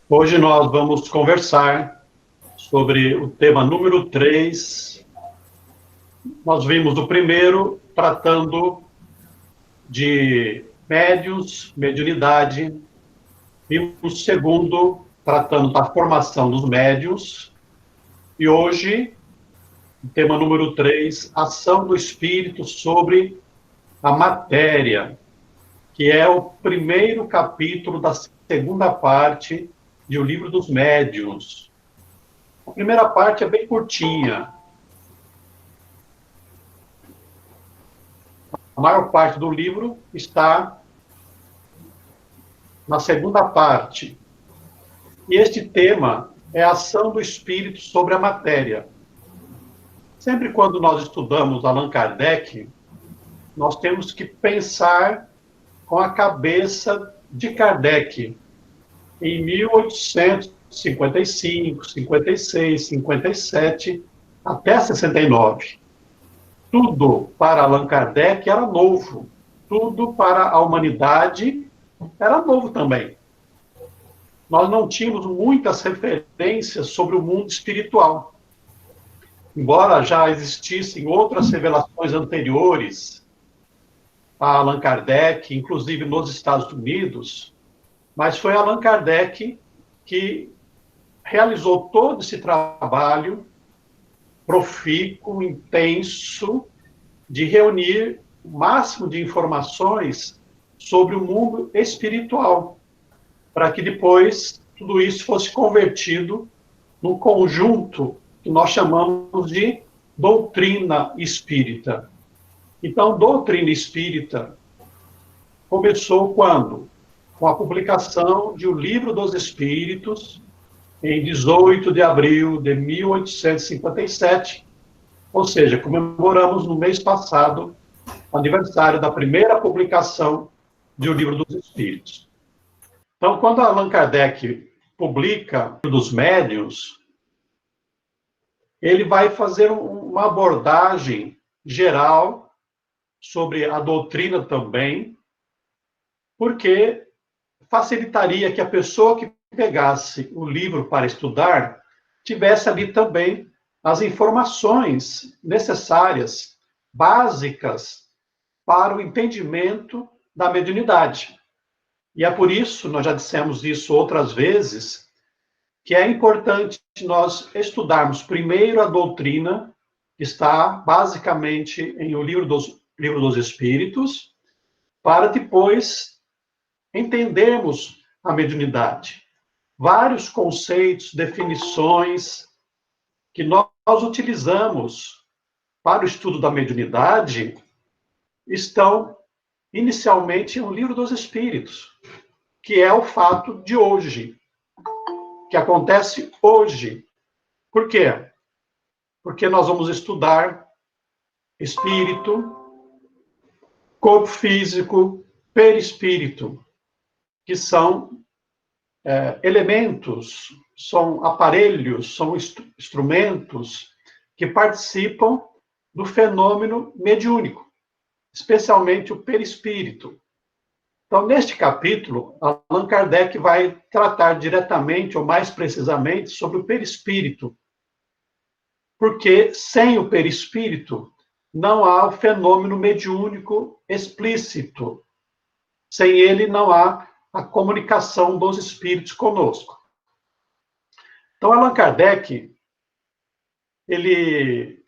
Hoje nós vamos conversar sobre o tema número 3. Nós vimos o primeiro tratando de médiuns, mediunidade, vimos o segundo tratando da formação dos médiuns, e hoje, o tema número 3, ação do espírito sobre a matéria, que é o primeiro capítulo da segunda parte de O Livro dos Médiuns. A primeira parte é bem curtinha. A maior parte do livro está na segunda parte. E este tema é a ação do espírito sobre a matéria. Sempre quando nós estudamos Allan Kardec, nós temos que pensar com a cabeça de Kardec, em 1855, 56, 57, até 69. Tudo para Allan Kardec era novo. Tudo para a humanidade era novo também. Nós não tínhamos muitas referências sobre o mundo espiritual. Embora já existissem outras revelações anteriores a Allan Kardec, inclusive nos Estados Unidos, mas foi Allan Kardec que realizou todo esse trabalho profícuo, intenso, de reunir o máximo de informações sobre o mundo espiritual, para que depois tudo isso fosse convertido num conjunto que nós chamamos de doutrina espírita. Então, doutrina espírita começou quando? Com a publicação de O Livro dos Espíritos, em 18 de abril de 1857, ou seja, comemoramos no mês passado o aniversário da primeira publicação de O Livro dos Espíritos. Então, quando Allan Kardec publica O Livro dos Médiuns, ele vai fazer uma abordagem geral sobre a doutrina também, porque facilitaria que a pessoa que pegasse o livro para estudar tivesse ali também as informações necessárias, básicas, para o entendimento da mediunidade. E é por isso, nós já dissemos isso outras vezes, que é importante nós estudarmos primeiro a doutrina, que está basicamente em O Livro dos Espíritos, para depois entendermos a mediunidade. Vários conceitos, definições que nós utilizamos para o estudo da mediunidade estão inicialmente no Livro dos Espíritos, que é o fato de hoje, que acontece hoje. Por quê? Porque nós vamos estudar espírito, corpo físico, perispírito, que são elementos, são aparelhos, são instrumentos que participam do fenômeno mediúnico, especialmente o perispírito. Então, neste capítulo, Allan Kardec vai tratar diretamente, ou mais precisamente, sobre o perispírito, porque sem o perispírito não há o fenômeno mediúnico explícito. Sem ele não há a comunicação dos espíritos conosco. Então, Allan Kardec, ele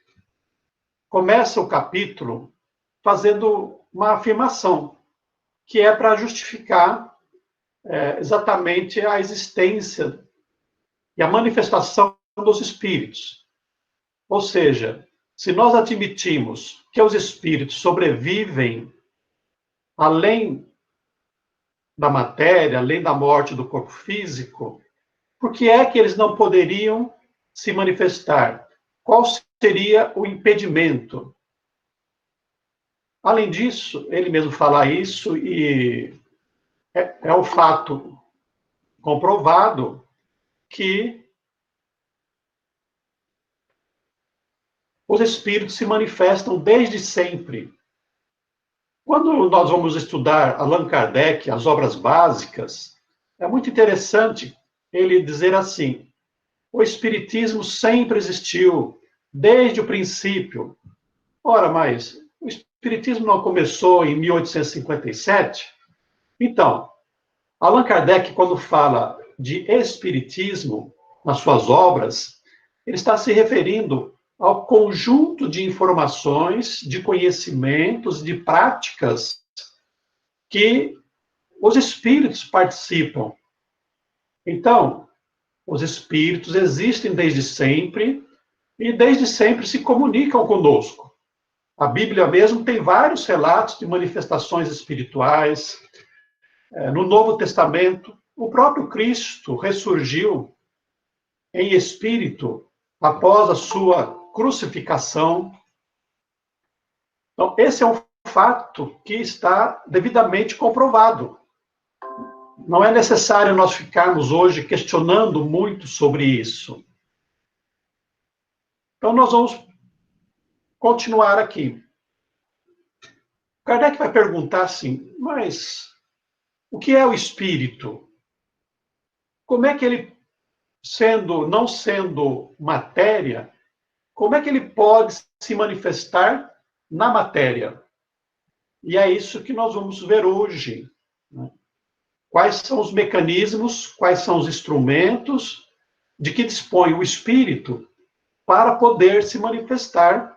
começa o capítulo fazendo uma afirmação, que é para justificar exatamente a existência e a manifestação dos espíritos. Ou seja, se nós admitimos que os espíritos sobrevivem além da matéria, além da morte do corpo físico, por que é que eles não poderiam se manifestar? Qual seria o impedimento? Além disso, ele mesmo fala isso, e é um fato comprovado que os espíritos se manifestam desde sempre. Quando nós vamos estudar Allan Kardec, as obras básicas, é muito interessante ele dizer assim: o Espiritismo sempre existiu, desde o princípio. Ora, mas o Espiritismo não começou em 1857? Então, Allan Kardec, quando fala de Espiritismo nas suas obras, ele está se referindo ao conjunto de informações, de conhecimentos, de práticas que os espíritos participam. Então, os espíritos existem desde sempre e desde sempre se comunicam conosco. A Bíblia mesmo tem vários relatos de manifestações espirituais. No Novo Testamento, o próprio Cristo ressurgiu em espírito após a sua crucificação. Então, esse é um fato que está devidamente comprovado. Não é necessário nós ficarmos hoje questionando muito sobre isso. Então, nós vamos continuar aqui. Kardec vai perguntar assim, mas o que é o espírito? Como é que ele, não sendo matéria, como é que ele pode se manifestar na matéria? E é isso que nós vamos ver hoje. Né? Quais são os mecanismos, quais são os instrumentos de que dispõe o espírito para poder se manifestar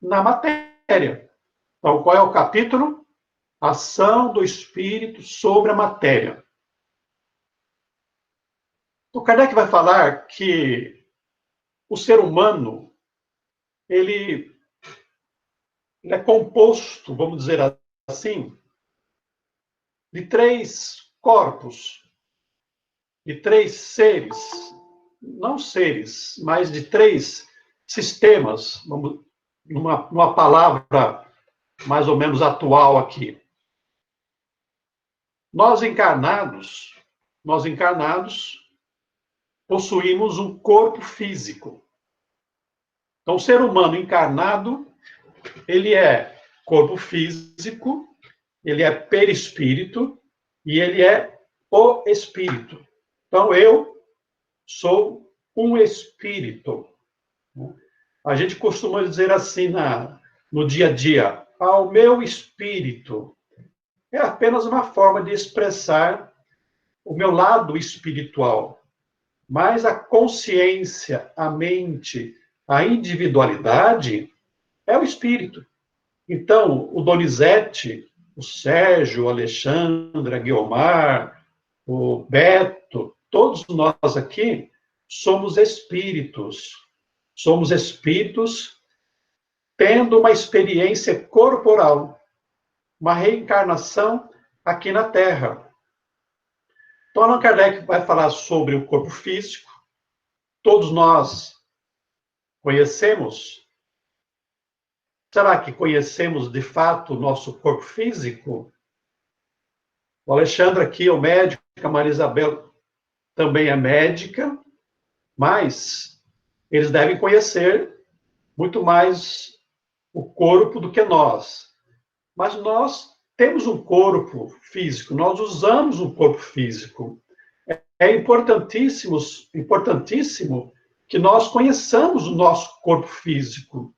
na matéria. Então, qual é o capítulo? Ação do espírito sobre a matéria. O Kardec vai falar que o ser humano, ele é composto, vamos dizer assim, de 3 corpos, de 3 seres, não seres, mas de 3 sistemas, vamos, numa palavra mais ou menos atual aqui. Nós encarnados, possuímos um corpo físico. Então, o ser humano encarnado, ele é corpo físico, ele é perispírito e ele é o espírito. Então, eu sou um espírito. A gente costuma dizer assim no dia a dia, ao meu espírito. É apenas uma forma de expressar o meu lado espiritual. Mas a consciência, a mente, a individualidade é o espírito. Então, o Donizete, o Sérgio, o Alexandre, a Guiomar, o Beto, todos nós aqui somos espíritos. Somos espíritos tendo uma experiência corporal, uma reencarnação aqui na Terra. Então, Allan Kardec vai falar sobre o corpo físico. Todos nós conhecemos. Será que conhecemos de fato o nosso corpo físico? O Alexandre aqui é o médico, a Maria Isabel também é médica, mas eles devem conhecer muito mais o corpo do que nós. Mas nós temos um corpo físico, nós usamos um corpo físico. É importantíssimo que nós conheçamos o nosso corpo físico.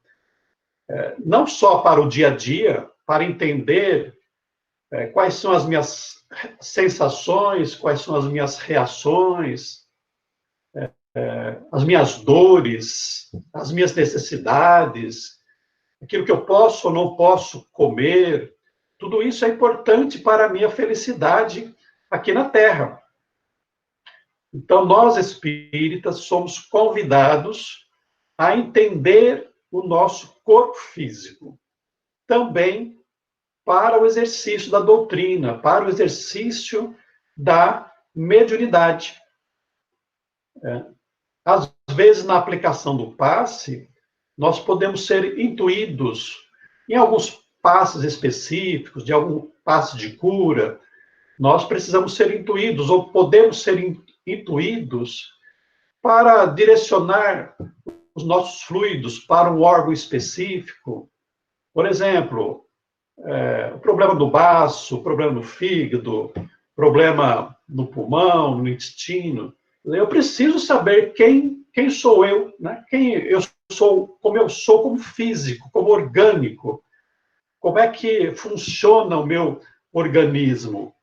Não só para o dia a dia, para entender quais são as minhas sensações, quais são as minhas reações, as minhas dores, as minhas necessidades, aquilo que eu posso ou não posso comer. Tudo isso é importante para a minha felicidade aqui na Terra. Então, nós espíritas somos convidados a entender o nosso corpo físico, também para o exercício da doutrina, para o exercício da mediunidade. Às vezes, na aplicação do passe, nós podemos ser intuídos em alguns passes específicos, de algum passe de cura, nós precisamos ser intuídos, ou podemos ser intuídos para direcionar os nossos fluidos para um órgão específico. Por exemplo, o problema do baço, o problema do fígado, problema no pulmão, no intestino. Eu preciso saber quem sou eu, né? Quem eu sou como físico, como orgânico, como é que funciona o meu organismo.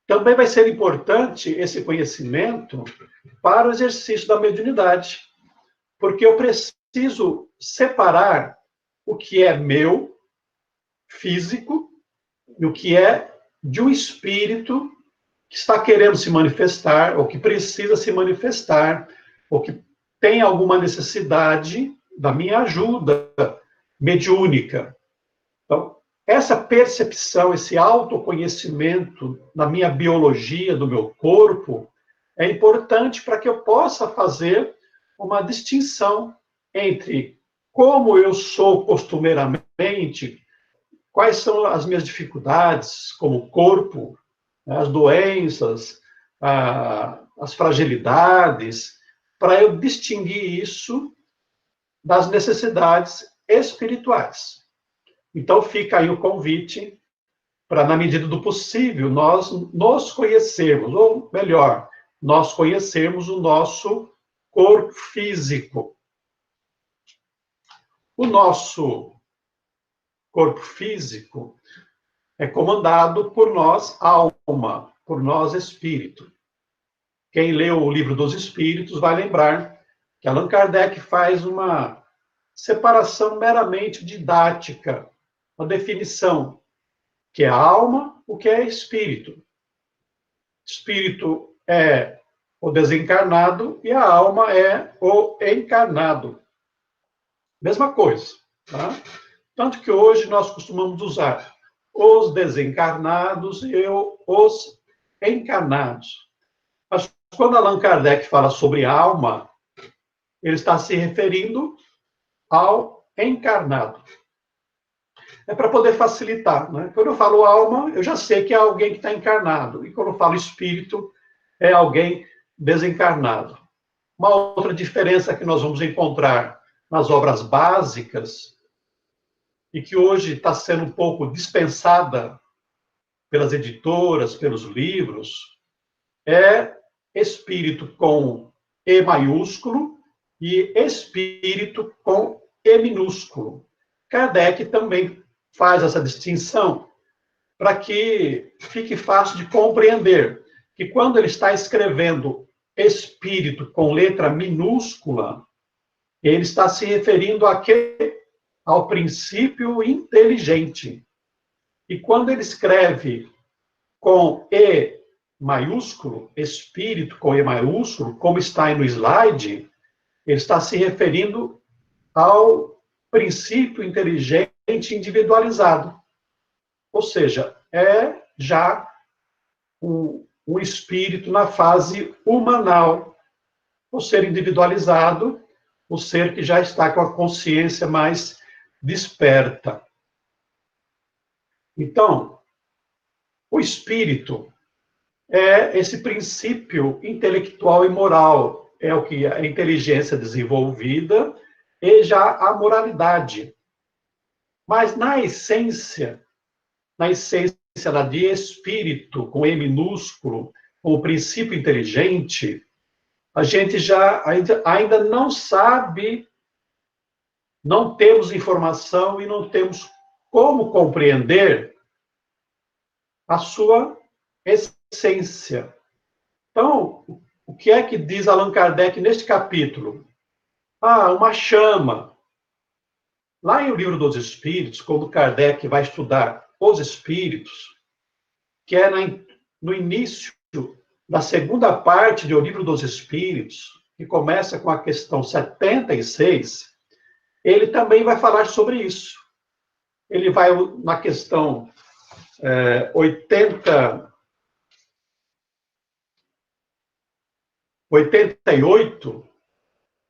Também vai ser importante esse conhecimento para o exercício da mediunidade, porque eu preciso separar o que é meu, físico, e o que é de um espírito que está querendo se manifestar, ou que precisa se manifestar, ou que tem alguma necessidade da minha ajuda mediúnica. Então, essa percepção, esse autoconhecimento da minha biologia, do meu corpo, é importante para que eu possa fazer uma distinção entre como eu sou costumeiramente, quais são as minhas dificuldades como corpo, as doenças, as fragilidades, para eu distinguir isso das necessidades espirituais. Então, fica aí o convite para, na medida do possível, nós nos conhecermos, ou melhor, nós conhecermos o nosso corpo físico. O nosso corpo físico é comandado por nós, alma, por nós, espírito. Quem leu o Livro dos Espíritos vai lembrar que Allan Kardec faz uma separação meramente didática, uma definição, que é alma, o que é espírito. Espírito é o desencarnado e a alma é o encarnado. Mesma coisa, tá? Tanto que hoje nós costumamos usar os desencarnados e os encarnados. Mas quando Allan Kardec fala sobre alma, ele está se referindo ao encarnado. É para poder facilitar, né? Quando eu falo alma, eu já sei que é alguém que está encarnado. E quando eu falo espírito, é alguém desencarnado. Uma outra diferença que nós vamos encontrar nas obras básicas, e que hoje está sendo um pouco dispensada pelas editoras, pelos livros, é espírito com E maiúsculo e espírito com E minúsculo. Kardec também faz essa distinção para que fique fácil de compreender que quando ele está escrevendo espírito com letra minúscula, ele está se referindo ao princípio inteligente. E quando ele escreve com E maiúsculo, espírito com E maiúsculo, como está aí no slide, ele está se referindo ao princípio inteligente individualizado. Ou seja, é já um espírito na fase humanal, o ser individualizado, o ser que já está com a consciência mais desperta. Então, o espírito é esse princípio intelectual e moral, é o que a inteligência desenvolvida e já a moralidade. Mas na essência lá de espírito, com E minúsculo, com o princípio inteligente, a gente já ainda não sabe, não temos informação e não temos como compreender a sua essência. Então, o que é que diz Allan Kardec neste capítulo? Uma chama. Lá em O Livro dos Espíritos, quando Kardec vai estudar os espíritos, que é no início da segunda parte do Livro dos Espíritos, que começa com a questão 76, ele também vai falar sobre isso. Ele vai na questão 88,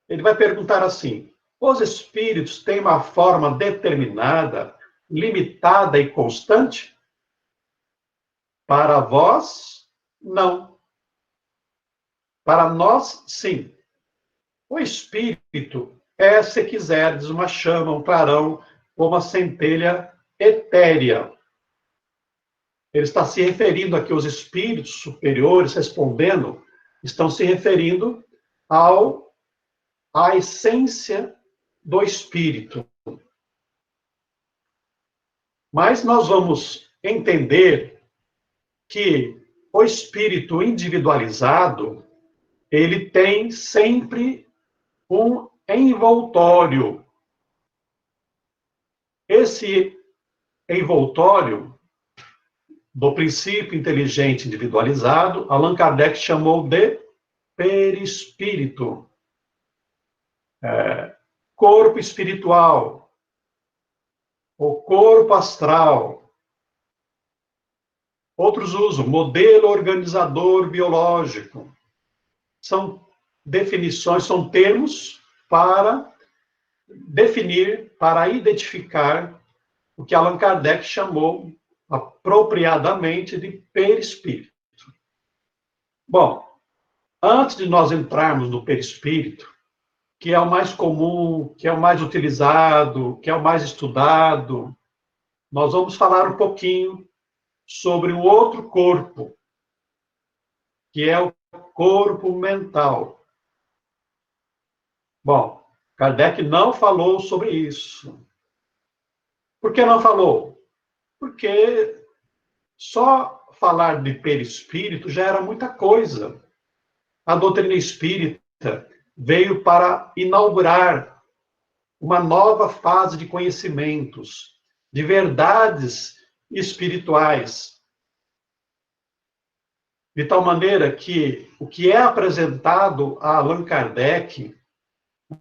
ele vai perguntar assim: os espíritos têm uma forma determinada, limitada e constante? Para vós, não. Para nós, sim. O espírito é, se quiserdes, uma chama, um clarão, ou uma centelha etérea. Ele está se referindo aqui aos espíritos superiores, respondendo estão se referindo à essência do espírito. Mas nós vamos entender que o espírito individualizado, ele tem sempre um envoltório. Esse envoltório do princípio inteligente individualizado, Allan Kardec chamou de perispírito. Corpo espiritual, o corpo astral. Outros usam modelo organizador biológico. São definições, são termos para definir, para identificar o que Allan Kardec chamou apropriadamente de perispírito. Bom, antes de nós entrarmos no perispírito, que é o mais comum, que é o mais utilizado, que é o mais estudado, nós vamos falar um pouquinho sobre o outro corpo, que é o corpo mental. Bom, Kardec não falou sobre isso. Por que não falou? Porque só falar de perispírito já era muita coisa. A doutrina espírita veio para inaugurar uma nova fase de conhecimentos, de verdades espirituais. De tal maneira que o que é apresentado a Allan Kardec,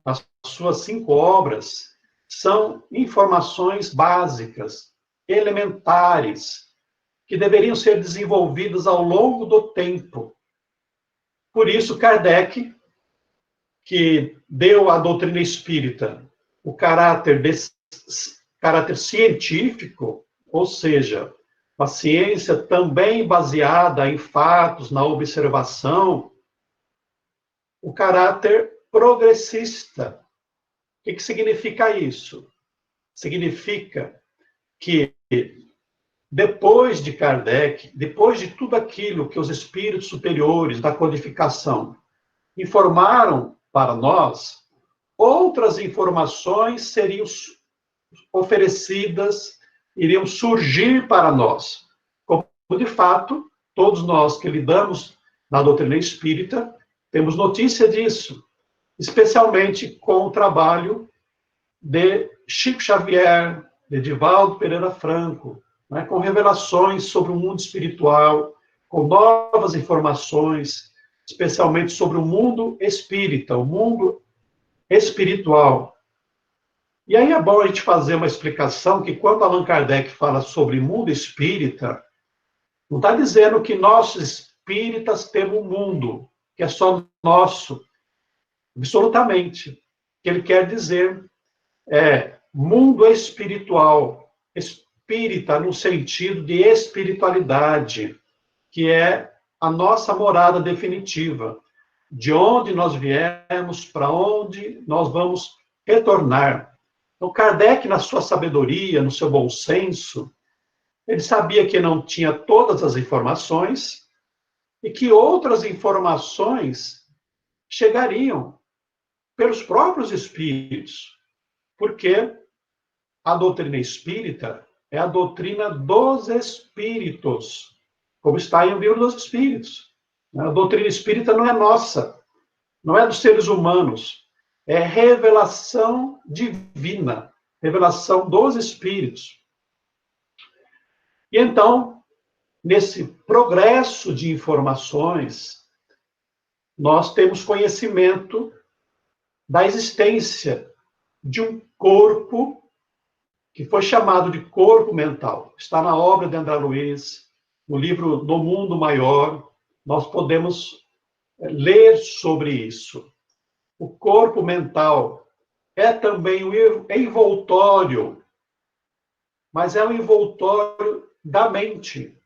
nas suas 5 obras, são informações básicas, elementares, que deveriam ser desenvolvidas ao longo do tempo. Por isso, Kardec, que deu à doutrina espírita o caráter científico, ou seja, a ciência também baseada em fatos, na observação, o caráter progressista. O que significa isso? Significa que, depois de Kardec, depois de tudo aquilo que os espíritos superiores da codificação informaram para nós, outras informações seriam oferecidas, iriam surgir para nós. Como, de fato, todos nós que lidamos na doutrina espírita, temos notícia disso, especialmente com o trabalho de Chico Xavier, de Divaldo Pereira Franco, né, com revelações sobre o mundo espiritual, com novas informações, especialmente sobre o mundo espírita, o mundo espiritual. E aí é bom a gente fazer uma explicação que quando Allan Kardec fala sobre mundo espírita, não está dizendo que nós espíritas temos um mundo, que é só nosso, absolutamente. O que ele quer dizer é mundo espiritual, espírita no sentido de espiritualidade, que é a nossa morada definitiva, de onde nós viemos, para onde nós vamos retornar. Então, Kardec, na sua sabedoria, no seu bom senso, ele sabia que não tinha todas as informações e que outras informações chegariam pelos próprios espíritos, porque a doutrina espírita é a doutrina dos espíritos, como está em O Livro dos Espíritos. A doutrina espírita não é nossa, não é dos seres humanos, é revelação divina, revelação dos espíritos. E então, nesse progresso de informações, nós temos conhecimento da existência de um corpo que foi chamado de corpo mental. Está na obra de André Luiz, no livro Do Mundo Maior, nós podemos ler sobre isso. O corpo mental é também o envoltório, mas é o envoltório da mente,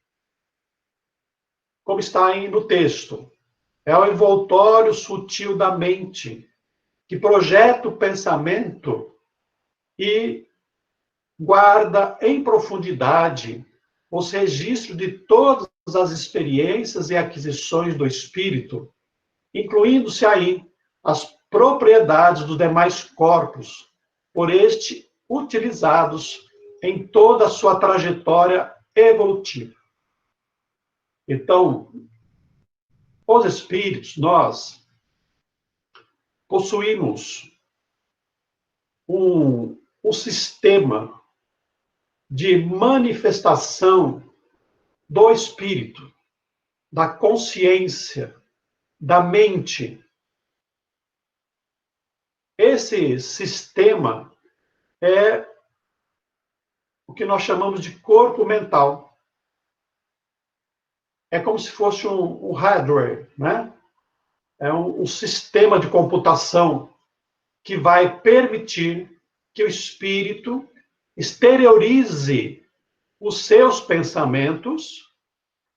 como está aí no texto. É o envoltório sutil da mente, que projeta o pensamento e guarda em profundidade os registros de todas as experiências e aquisições do espírito, incluindo-se aí as propriedades dos demais corpos, por este utilizados em toda a sua trajetória evolutiva. Então, os espíritos, nós possuímos um sistema de manifestação do espírito, da consciência, da mente. Esse sistema é o que nós chamamos de corpo mental. É como se fosse um hardware, né? É um sistema de computação que vai permitir que o espírito exteriorize os seus pensamentos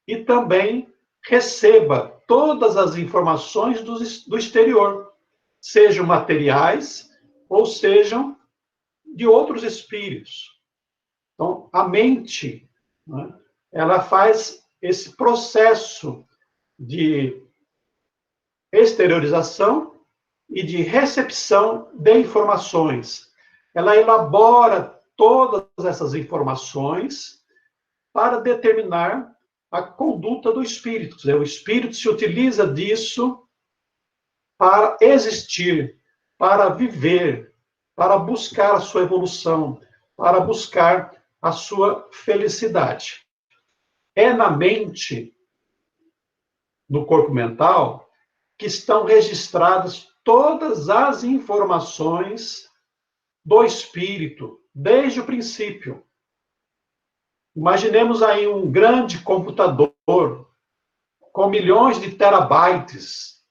e também receba todas as informações do exterior, sejam materiais ou sejam de outros espíritos. Então, a mente, né, ela faz esse processo de exteriorização e de recepção de informações. Ela elabora todas essas informações para determinar a conduta do espírito. Quer dizer, o espírito se utiliza disso para existir, para viver, para buscar a sua evolução, para buscar a sua felicidade. É na mente, no corpo mental, que estão registradas todas as informações do espírito, desde o princípio. Imaginemos aí um grande computador com milhões de terabytes,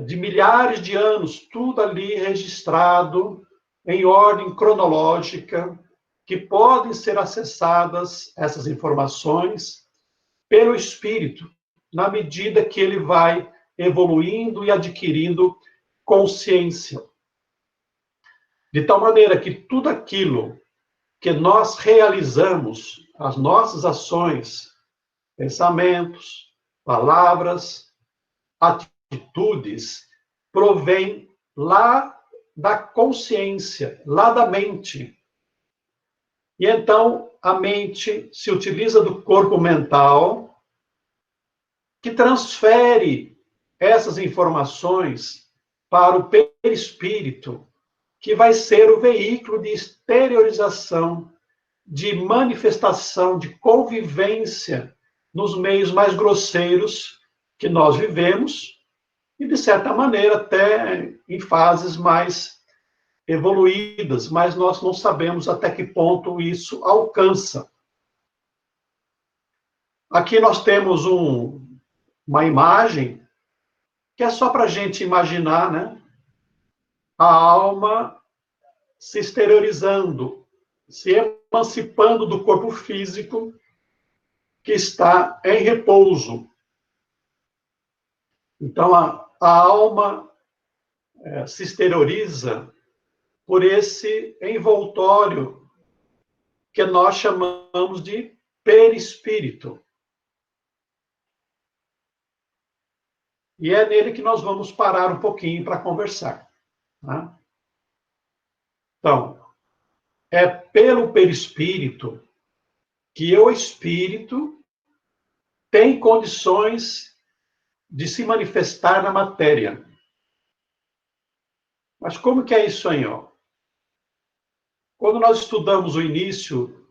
de milhares de anos, tudo ali registrado em ordem cronológica, que podem ser acessadas, essas informações, pelo espírito, na medida que ele vai evoluindo e adquirindo consciência. De tal maneira que tudo aquilo que nós realizamos, as nossas ações, pensamentos, palavras, atitudes, provém lá da consciência, lá da mente. E então a mente se utiliza do corpo mental, que transfere essas informações para o perispírito, que vai ser o veículo de exteriorização, de manifestação, de convivência nos meios mais grosseiros que nós vivemos, e, de certa maneira, até em fases mais evoluídas, mas nós não sabemos até que ponto isso alcança. Aqui nós temos uma imagem que é só para a gente imaginar, né? A alma se exteriorizando, se emancipando do corpo físico que está em repouso. Então, a alma se exterioriza por esse envoltório que nós chamamos de perispírito. E é nele que nós vamos parar um pouquinho para conversar. Tá? Então, é pelo perispírito que o espírito tem condições de se manifestar na matéria. Mas como que é isso aí, ó? Quando nós estudamos o início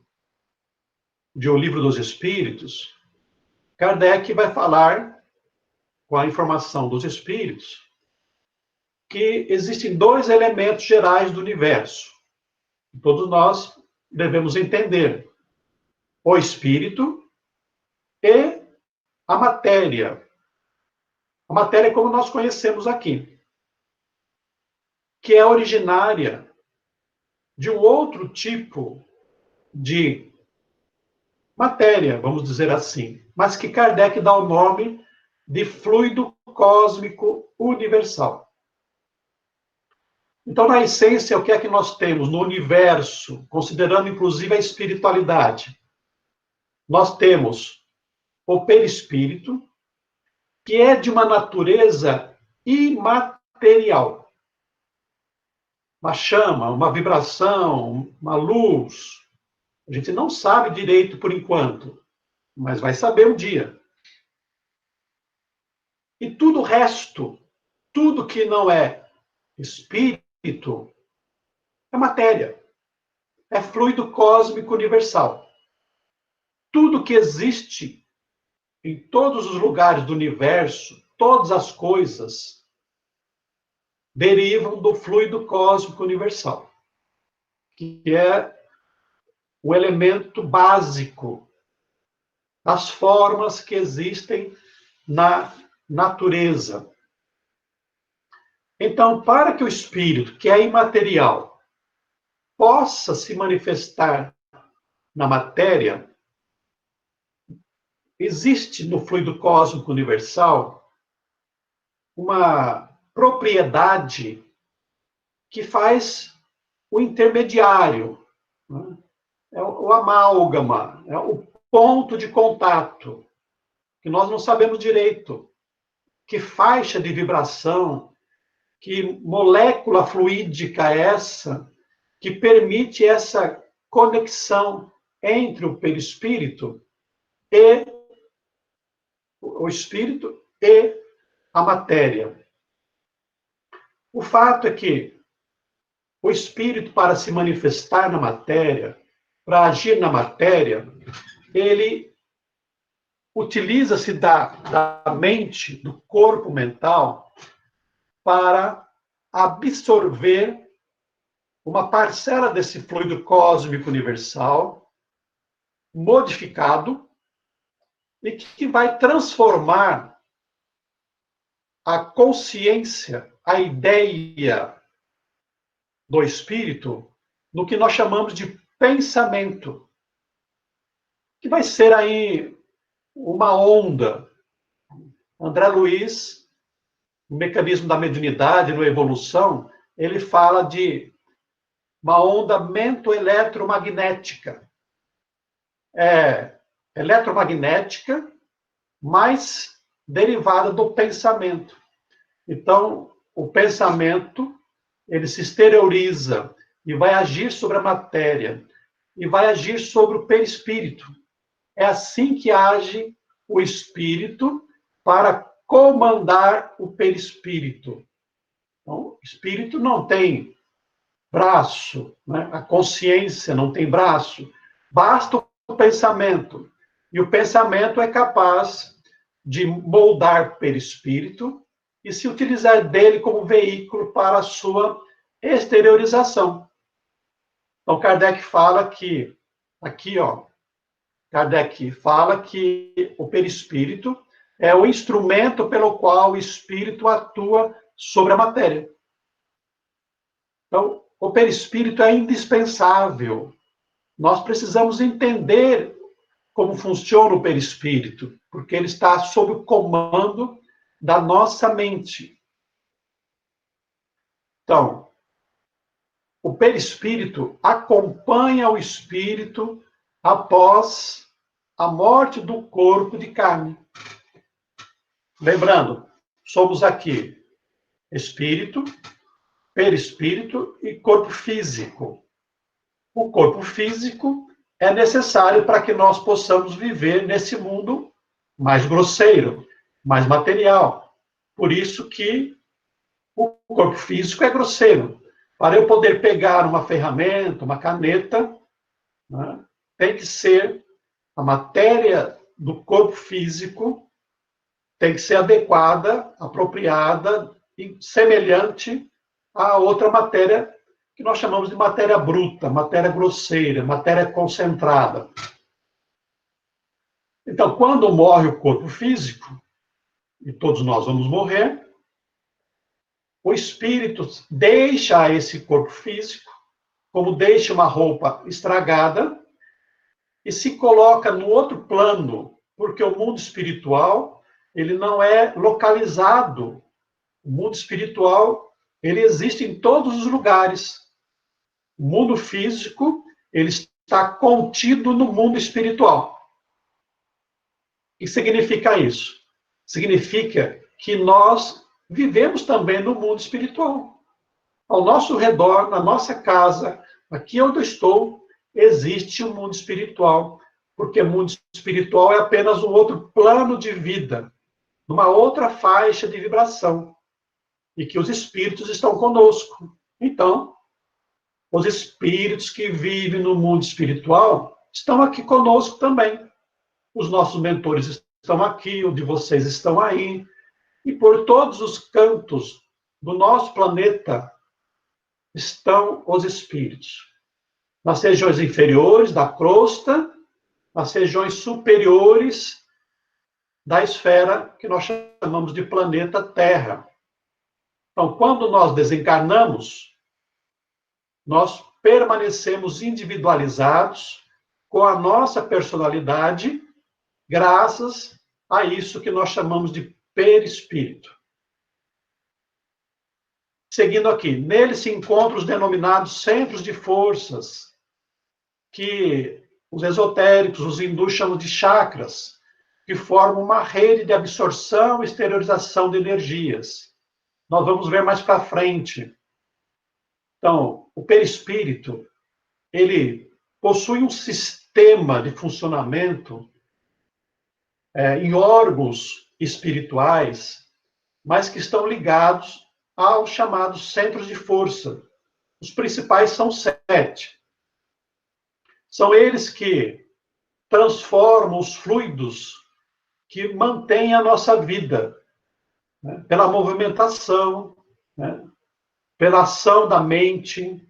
de O Livro dos Espíritos, Kardec vai falar, com a informação dos espíritos, que existem dois elementos gerais do universo. Todos nós devemos entender: o espírito e a matéria. A matéria como nós conhecemos aqui, que é originária de um outro tipo de matéria, vamos dizer assim, mas que Kardec dá o nome de fluido cósmico universal. Então, na essência, o que é que nós temos no universo, considerando inclusive a espiritualidade? Nós temos o perispírito que é de uma natureza imaterial. Uma chama, uma vibração, uma luz. A gente não sabe direito por enquanto, mas vai saber um dia. E tudo o resto, tudo que não é espírito, é matéria. É fluido cósmico universal. Tudo que existe em todos os lugares do universo, todas as coisas, derivam do fluido cósmico universal, que é o elemento básico das formas que existem na natureza. Então, para que o espírito, que é imaterial, possa se manifestar na matéria, existe no fluido cósmico universal uma propriedade que faz o intermediário, né? É o amálgama, é o ponto de contato, que nós não sabemos direito que faixa de vibração, que molécula fluídica é essa que permite essa conexão entre o perispírito e o espírito e a matéria. O fato é que o espírito, para se manifestar na matéria, para agir na matéria, ele utiliza-se da mente, do corpo mental, para absorver uma parcela desse fluido cósmico universal, modificado, e que vai transformar a consciência, a ideia do espírito, no que nós chamamos de pensamento, que vai ser aí uma onda. André Luiz, no Mecanismo da Mediunidade, no Evolução, ele fala de uma onda mento-eletromagnética. É eletromagnética, mas derivada do pensamento. Então, o pensamento, ele se exterioriza e vai agir sobre a matéria, e vai agir sobre o perispírito. É assim que age o espírito para comandar o perispírito. Então, o espírito não tem braço, né? A consciência não tem braço, basta o pensamento. E o pensamento é capaz de moldar o perispírito e se utilizar dele como veículo para a sua exteriorização. Então, Kardec fala que, aqui, ó, Kardec fala que o perispírito é o instrumento pelo qual o espírito atua sobre a matéria. Então, o perispírito é indispensável. Nós precisamos entender como funciona o perispírito, porque ele está sob o comando da nossa mente. Então, o perispírito acompanha o espírito após a morte do corpo de carne. Lembrando, somos aqui espírito, perispírito e corpo físico. O corpo físico é necessário para que nós possamos viver nesse mundo mais grosseiro, mais material. Por isso que o corpo físico é grosseiro. Para eu poder pegar uma ferramenta, uma caneta, né, tem que ser a matéria do corpo físico, tem que ser adequada, apropriada e semelhante a outra matéria que nós chamamos de matéria bruta, matéria grosseira, matéria concentrada. Então, quando morre o corpo físico, e todos nós vamos morrer, o espírito deixa esse corpo físico, como deixa uma roupa estragada, e se coloca no outro plano, porque o mundo espiritual, ele não é localizado. O mundo espiritual, ele existe em todos os lugares. O mundo físico, ele está contido no mundo espiritual. O que significa isso? significa que nós vivemos também no mundo espiritual. Ao nosso redor, na nossa casa, aqui onde eu estou, existe um mundo espiritual, porque o mundo espiritual é apenas um outro plano de vida, numa outra faixa de vibração, e que os espíritos estão conosco. Então, os espíritos que vivem no mundo espiritual estão aqui conosco também. Os nossos mentores estão aqui, o de vocês estão aí, e por todos os cantos do nosso planeta estão os espíritos. Nas regiões inferiores da crosta, nas regiões superiores da esfera que nós chamamos de planeta Terra. Então, quando nós desencarnamos, nós permanecemos individualizados com a nossa personalidade, graças a isso que nós chamamos de perispírito. Seguindo aqui, nele se encontram os denominados centros de forças, que os esotéricos, os hindus chamam de chakras, que formam uma rede de absorção e exteriorização de energias. Nós vamos ver mais para frente. Então, o perispírito, ele possui um sistema de funcionamento em órgãos espirituais, mas que estão ligados aos chamados centros de força. Os principais são 7. São eles que transformam os fluidos que mantêm a nossa vida, né? Pela movimentação, né? Pela ação da mente,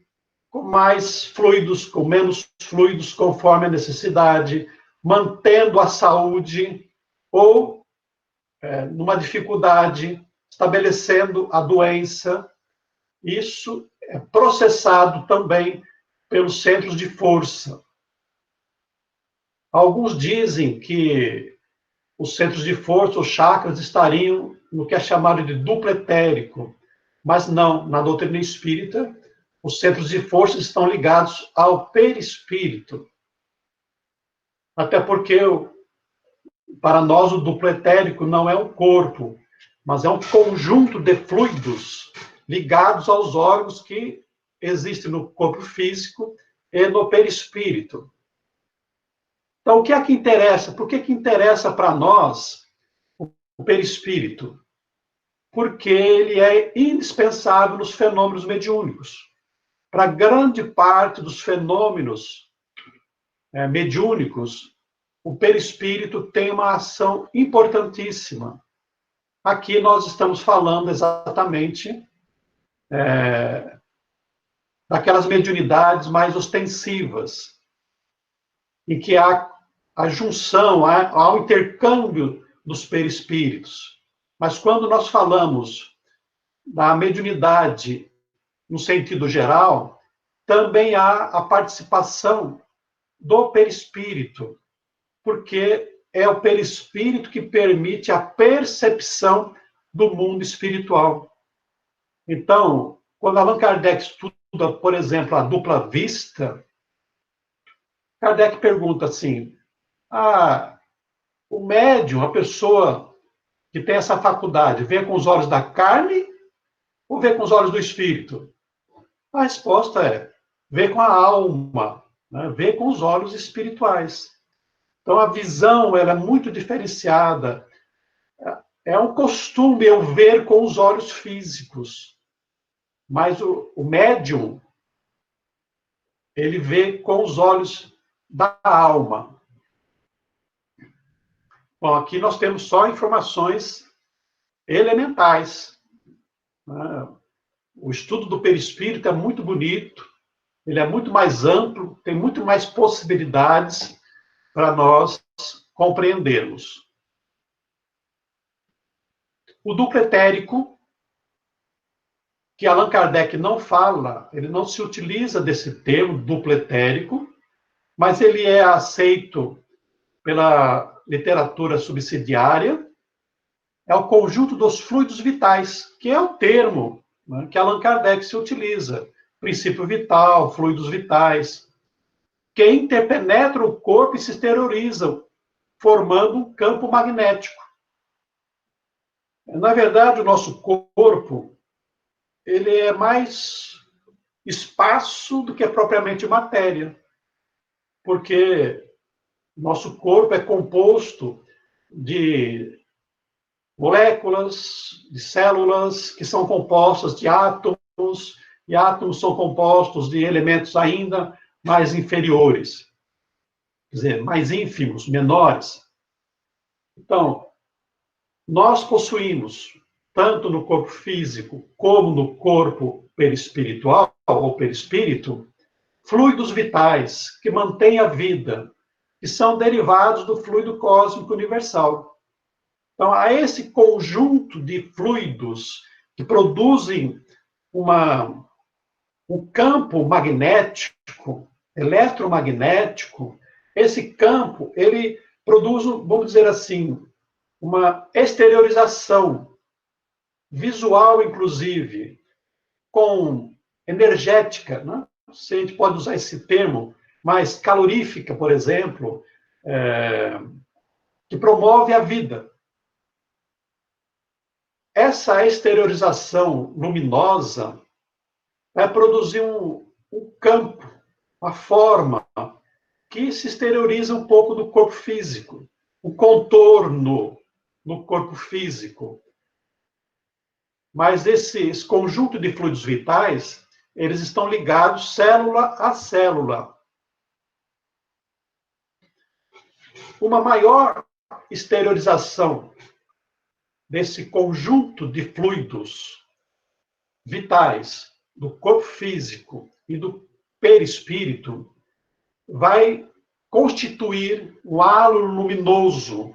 com mais fluidos, com menos fluidos, conforme a necessidade, mantendo a saúde ou numa dificuldade, estabelecendo a doença. Isso é processado também pelos centros de força. Alguns dizem que os centros de força, os chakras, estariam no que é chamado de duplo etérico, mas não, na doutrina espírita, os centros de força estão ligados ao perispírito. Até porque, para nós, o duplo etérico não é um corpo, mas é um conjunto de fluidos ligados aos órgãos que existem no corpo físico e no perispírito. Então, o que é que interessa? Por que interessa para nós o perispírito? Porque ele é indispensável nos fenômenos mediúnicos. Para grande parte dos fenômenos mediúnicos, o perispírito tem uma ação importantíssima. Aqui nós estamos falando exatamente daquelas mediunidades mais ostensivas, em que há a junção, há o intercâmbio dos perispíritos. Mas quando nós falamos da mediunidade no sentido geral, também há a participação do perispírito, porque é o perispírito que permite a percepção do mundo espiritual. Então, quando Allan Kardec estuda, por exemplo, a dupla vista, Kardec pergunta assim, o médium, a pessoa que tem essa faculdade, vê com os olhos da carne ou vê com os olhos do espírito? A resposta é, vê com a alma, né? Vê com os olhos espirituais. Então, a visão ela é muito diferenciada. É um costume eu ver com os olhos físicos, mas o médium, ele vê com os olhos da alma. Bom, aqui nós temos só informações elementais. O estudo do perispírito é muito bonito, ele é muito mais amplo, tem muito mais possibilidades para nós compreendermos. O duplo etérico, que Allan Kardec não fala, ele não se utiliza desse termo, duplo etérico, mas ele é aceito pela literatura subsidiária, é o conjunto dos fluidos vitais, que é o termo, né, que Allan Kardec se utiliza. Princípio vital, fluidos vitais, que interpenetram o corpo e se exteriorizam, formando um campo magnético. Na verdade, o nosso corpo, ele é mais espaço do que propriamente matéria, porque nosso corpo é composto de moléculas, de células, que são compostas de átomos, e átomos são compostos de elementos ainda mais inferiores, quer dizer, mais ínfimos, menores. Então, nós possuímos, tanto no corpo físico como no corpo perispiritual, ou perispírito, fluidos vitais que mantêm a vida, que são derivados do fluido cósmico universal. Então, há esse conjunto de fluidos que produzem um campo magnético, eletromagnético. Esse campo, ele produz, vamos dizer assim, uma exteriorização visual, inclusive, com energética, né? Se a gente pode usar esse termo, mais calorífica, por exemplo, que promove a vida. Essa exteriorização luminosa vai produzir um campo, uma forma que se exterioriza um pouco do corpo físico, o contorno no corpo físico. Mas esse conjunto de fluidos vitais, eles estão ligados célula a célula. Uma maior exteriorização desse conjunto de fluidos vitais do corpo físico e do perispírito vai constituir um halo luminoso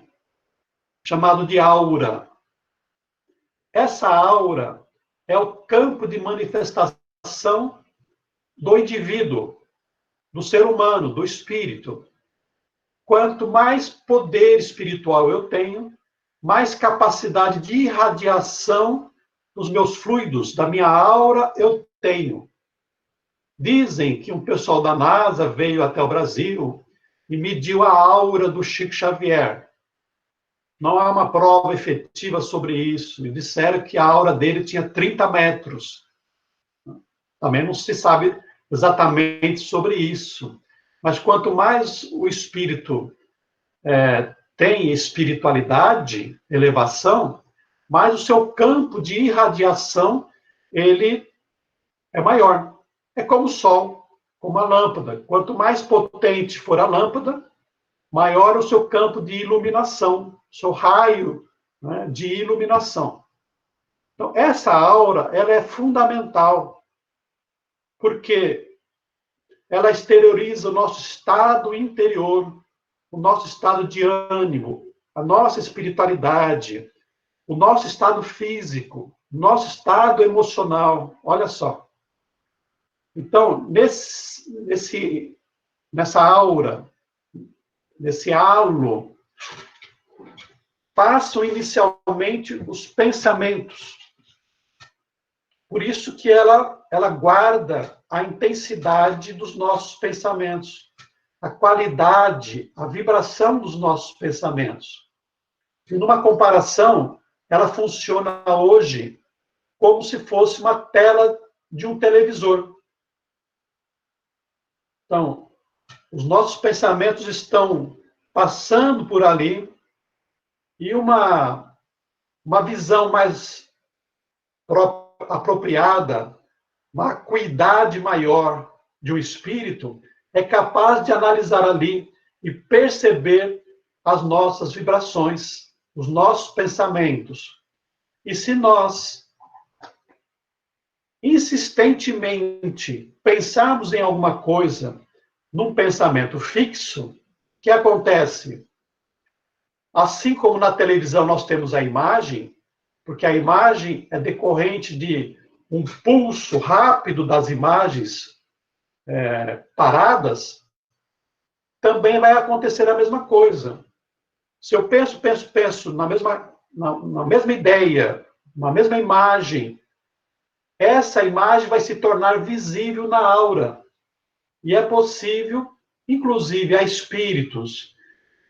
chamado de aura. Essa aura é o campo de manifestação do indivíduo, do ser humano, do espírito. Quanto mais poder espiritual eu tenho, mais capacidade de irradiação dos meus fluidos, da minha aura, eu tenho. Dizem que um pessoal da NASA veio até o Brasil e mediu a aura do Chico Xavier. Não há uma prova efetiva sobre isso. E disseram que a aura dele tinha 30 metros. Também não se sabe exatamente sobre isso. Mas quanto mais o espírito tem espiritualidade, elevação, mais o seu campo de irradiação ele é maior. É como o sol, como a lâmpada. Quanto mais potente for a lâmpada, maior o seu campo de iluminação, seu raio, né, de iluminação. Então, essa aura ela é fundamental, porque ela exterioriza o nosso estado interior, o nosso estado de ânimo, a nossa espiritualidade, o nosso estado físico, o nosso estado emocional. Olha só. Então, nessa aura, nesse halo, passam inicialmente os pensamentos. Por isso que ela guarda a intensidade dos nossos pensamentos, a qualidade, a vibração dos nossos pensamentos. E numa comparação, ela funciona hoje como se fosse uma tela de um televisor. Então, os nossos pensamentos estão passando por ali e uma visão mais apropriada, uma acuidade maior de um espírito é capaz de analisar ali e perceber as nossas vibrações, os nossos pensamentos. E se nós insistentemente pensarmos em alguma coisa num pensamento fixo, o que acontece? Assim como na televisão nós temos a imagem, porque a imagem é decorrente de um pulso rápido das imagens paradas, também vai acontecer a mesma coisa. Se eu penso na mesma ideia, na mesma imagem, essa imagem vai se tornar visível na aura. E é possível, inclusive, a espíritos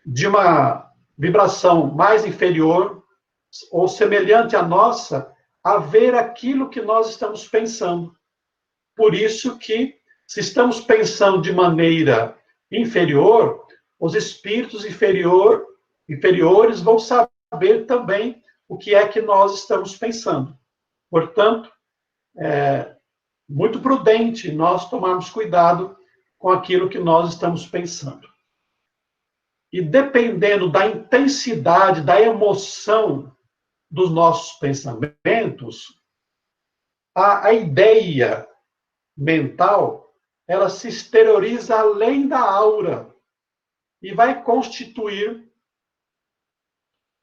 de uma vibração mais inferior ou semelhante à nossa, a ver aquilo que nós estamos pensando. Por isso que, se estamos pensando de maneira inferior, os espíritos inferiores vão saber também o que é que nós estamos pensando. Portanto, é muito prudente nós tomarmos cuidado com aquilo que nós estamos pensando. E dependendo da intensidade, da emoção dos nossos pensamentos, a ideia mental, ela se exterioriza além da aura e vai constituir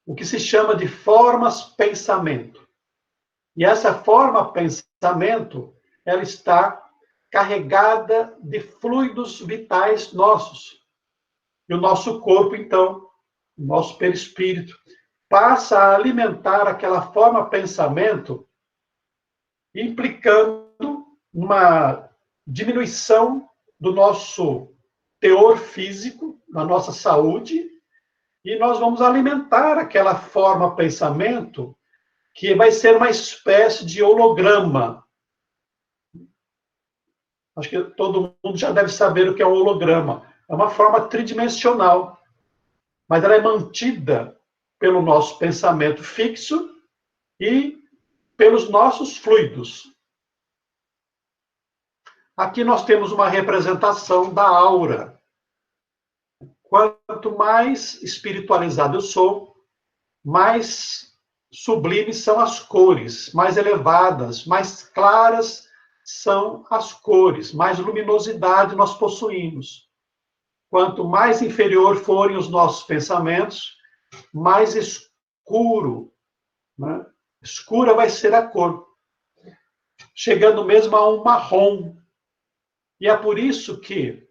o que se chama de formas-pensamento. E essa forma-pensamento, ela está carregada de fluidos vitais nossos. E o nosso corpo, então, o nosso perispírito, passa a alimentar aquela forma-pensamento, implicando uma diminuição do nosso teor físico, da nossa saúde, e nós vamos alimentar aquela forma-pensamento que vai ser uma espécie de holograma. Acho que todo mundo já deve saber o que é um holograma. É uma forma tridimensional, mas ela é mantida pelo nosso pensamento fixo e pelos nossos fluidos. Aqui nós temos uma representação da aura. Quanto mais espiritualizado eu sou, mais sublimes são as cores, mais elevadas, mais claras são as cores, mais luminosidade nós possuímos. Quanto mais inferior forem os nossos pensamentos, mais escuro, né? Escura vai ser a cor, chegando mesmo a um marrom. E é por isso que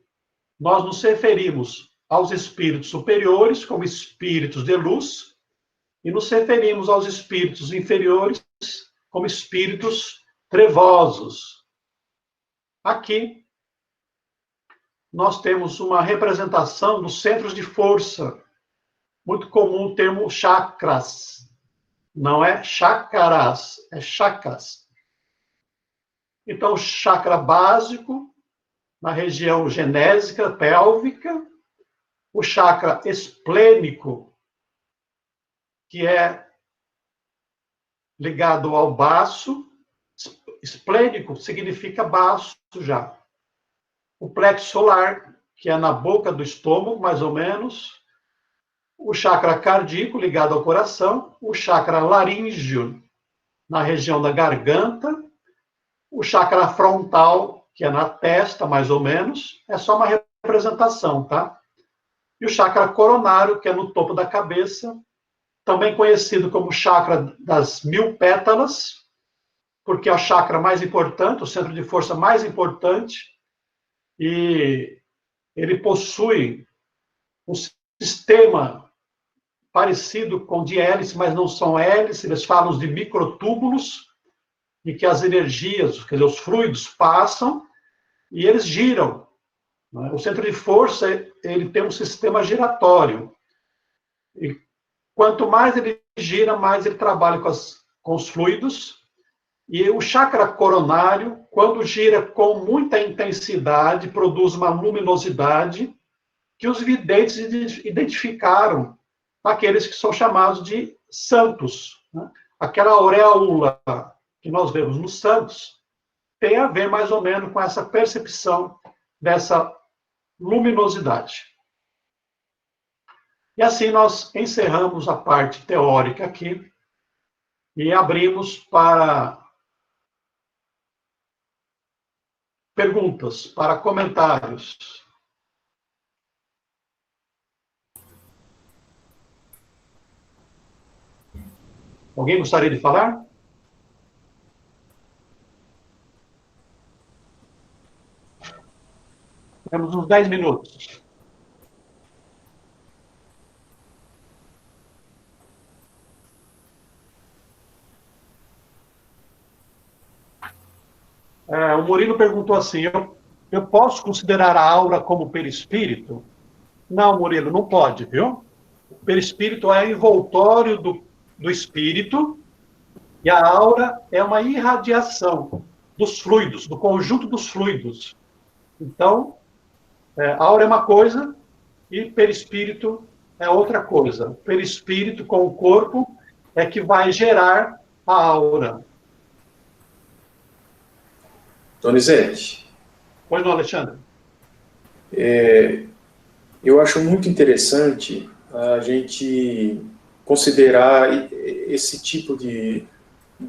nós nos referimos aos espíritos superiores como espíritos de luz e nos referimos aos espíritos inferiores como espíritos trevosos. Aqui, nós temos uma representação dos centros de força. Muito comum o termo chakras. Não é chakras, é chakras. Então, o chakra básico, na região genésica, pélvica, o chakra esplênico, que é ligado ao baço, esplênico significa baço já. O plexo solar, que é na boca do estômago, mais ou menos, o chakra cardíaco, ligado ao coração, o chakra laríngeo, na região da garganta, o chakra frontal, que é na testa, mais ou menos, é só uma representação, tá? E o chakra coronário, que é no topo da cabeça, também conhecido como chakra das 1000 pétalas, porque é o chakra mais importante, o centro de força mais importante, e ele possui um sistema parecido com de hélice, mas não são hélices, eles falam de microtúbulos, em que as energias, quer dizer, os fluidos passam e eles giram. Né? O centro de força, ele tem um sistema giratório. E quanto mais ele gira, mais ele trabalha com os fluidos. E o chakra coronário, quando gira com muita intensidade, produz uma luminosidade que os videntes identificaram aqueles que são chamados de santos. Né? Aquela auréola que nós vemos nos santos tem a ver mais ou menos com essa percepção dessa luminosidade. E assim nós encerramos a parte teórica aqui e abrimos para perguntas, para comentários. Alguém gostaria de falar? Temos uns 10 minutos. O Murilo perguntou assim, eu posso considerar a aura como perispírito? Não, Murilo, não pode, viu? O perispírito é envoltório do espírito, e a aura é uma irradiação dos fluidos, do conjunto dos fluidos. Então, aura é uma coisa e perispírito é outra coisa. O perispírito com o corpo é que vai gerar a aura. Donizete. Pois não, Alexandre? Eu acho muito interessante a gente considerar esse tipo de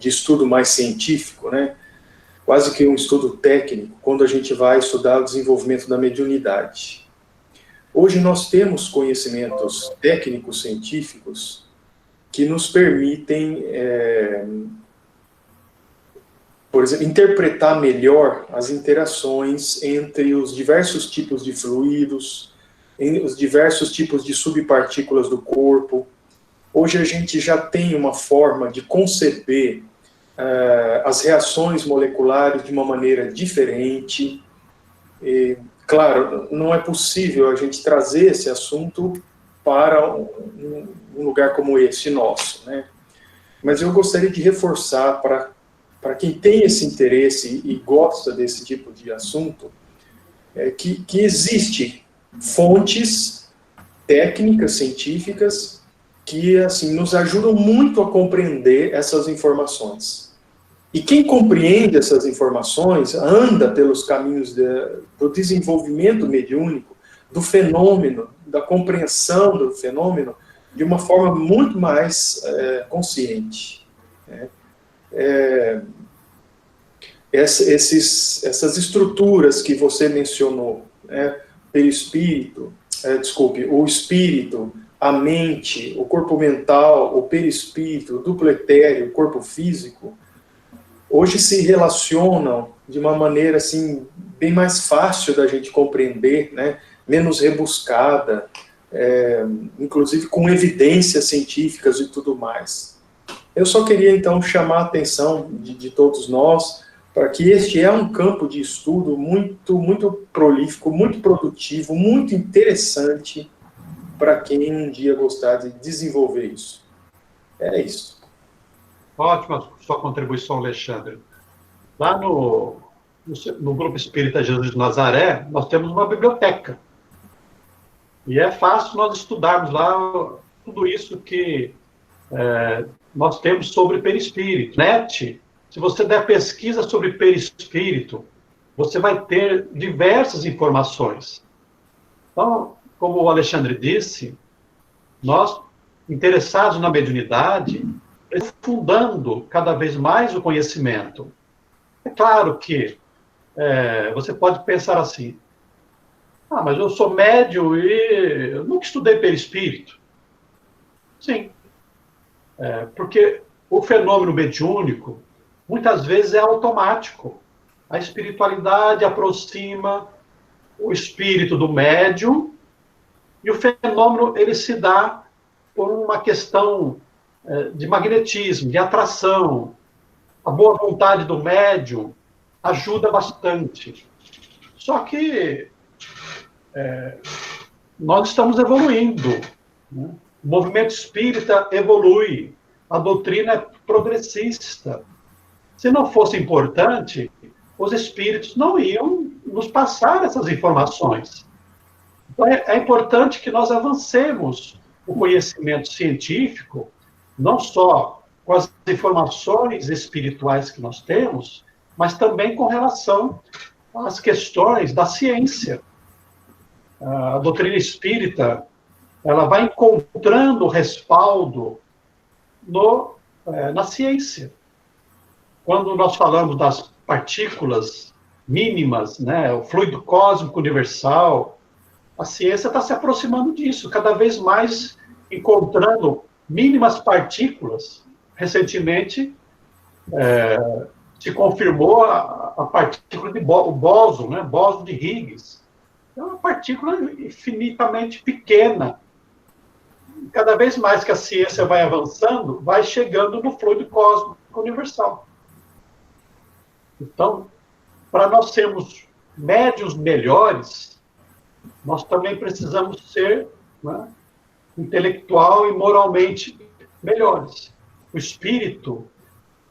estudo mais científico, né? Quase que um estudo técnico, quando a gente vai estudar o desenvolvimento da mediunidade. Hoje nós temos conhecimentos técnicos científicos que nos permitem, por exemplo, interpretar melhor as interações entre os diversos tipos de fluidos, os diversos tipos de subpartículas do corpo. Hoje a gente já tem uma forma de conceber as reações moleculares de uma maneira diferente. E, claro, não é possível a gente trazer esse assunto para um lugar como esse nosso, né? Mas eu gostaria de reforçar para quem tem esse interesse e gosta desse tipo de assunto, que existe fontes técnicas, científicas, que assim, nos ajudam muito a compreender essas informações. E quem compreende essas informações anda pelos caminhos do desenvolvimento mediúnico, do fenômeno, da compreensão do fenômeno, de uma forma muito mais consciente. Né? Essas estruturas que você mencionou, né? Perispírito, o espírito, a mente, o corpo mental, o perispírito, o duplo etéreo, o corpo físico, hoje se relacionam de uma maneira assim, bem mais fácil da gente compreender, né? Menos rebuscada, inclusive com evidências científicas e tudo mais. Eu só queria então chamar a atenção de todos nós para que este é um campo de estudo muito, muito prolífico, muito produtivo, muito interessante para quem um dia gostar de desenvolver isso. É isso. Ótima sua contribuição, Alexandre. Lá no Grupo Espírita Jesus de Nazaré, nós temos uma biblioteca. E é fácil nós estudarmos lá tudo isso que nós temos sobre perispírito. NET, se você der pesquisa sobre perispírito, você vai ter diversas informações. Então, como o Alexandre disse, nós, interessados na mediunidade, aprofundando cada vez mais o conhecimento. É claro que você pode pensar assim, mas eu sou médium e eu nunca estudei perispírito. Sim, porque o fenômeno mediúnico, muitas vezes é automático. A espiritualidade aproxima o espírito do médium e o fenômeno ele se dá por uma questão de magnetismo, de atração. A boa vontade do médium ajuda bastante. Só que nós estamos evoluindo. Né? O movimento espírita evolui. A doutrina é progressista. Se não fosse importante, os espíritos não iam nos passar essas informações. Então, é importante que nós avancemos o conhecimento científico, não só com as informações espirituais que nós temos, mas também com relação às questões da ciência. A doutrina espírita, ela vai encontrando respaldo na ciência. Quando nós falamos das partículas mínimas, né, o fluido cósmico universal, a ciência está se aproximando disso, cada vez mais encontrando mínimas partículas. Recentemente, se confirmou a partícula o bóson, né, bóson de Higgs. É uma partícula infinitamente pequena. Cada vez mais que a ciência vai avançando, vai chegando no fluido cósmico universal. Então, para nós sermos médiuns melhores, nós também precisamos ser, né, intelectual e moralmente melhores. o espírito,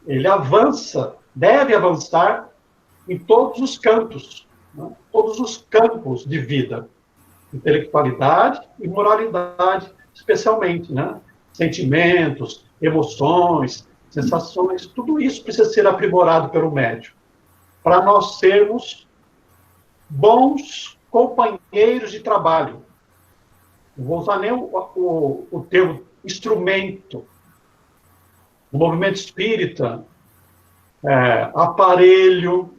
ele avança, deve avançar em todos os campos, né? Todos os campos de vida, intelectualidade e moralidade, especialmente, né? Sentimentos, emoções, sensações, tudo isso precisa ser aprimorado pelo médium, para nós sermos bons companheiros de trabalho. Não vou usar nem o termo instrumento. O movimento espírita, aparelho,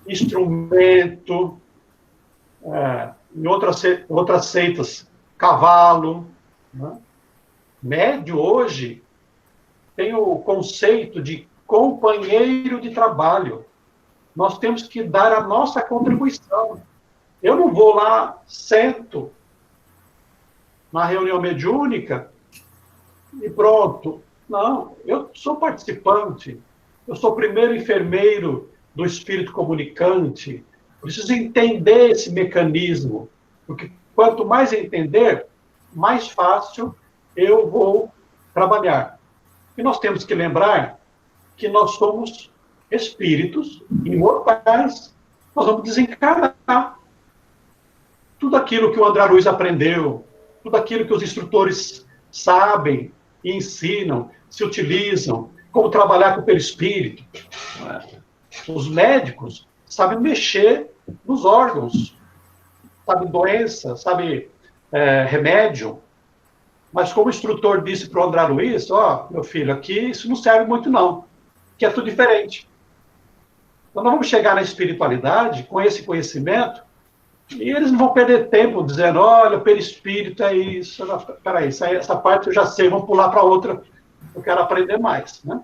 instrumento, em outras seitas, cavalo. Né? Médio, hoje, tem o conceito de companheiro de trabalho. Nós temos que dar a nossa contribuição. Eu não vou lá, sento na reunião mediúnica e pronto. Não, eu sou participante. Eu sou o primeiro enfermeiro do espírito comunicante. Preciso entender esse mecanismo, porque quanto mais entender, mais fácil eu vou trabalhar. E nós temos que lembrar que nós somos espíritos imortais. Nós vamos desencarnar. Tudo aquilo que o André Luiz aprendeu, tudo aquilo que os instrutores sabem e ensinam, se utilizam, como trabalhar com o perispírito. Os médicos sabem mexer nos órgãos, sabem doença, sabem remédio. Mas como o instrutor disse para o André Luiz, meu filho, aqui isso não serve muito não, que é tudo diferente. Então nós vamos chegar na espiritualidade com esse conhecimento e eles não vão perder tempo dizendo, olha, o perispírito é isso. Peraí, essa parte eu já sei, vamos pular para outra, eu quero aprender mais. Né?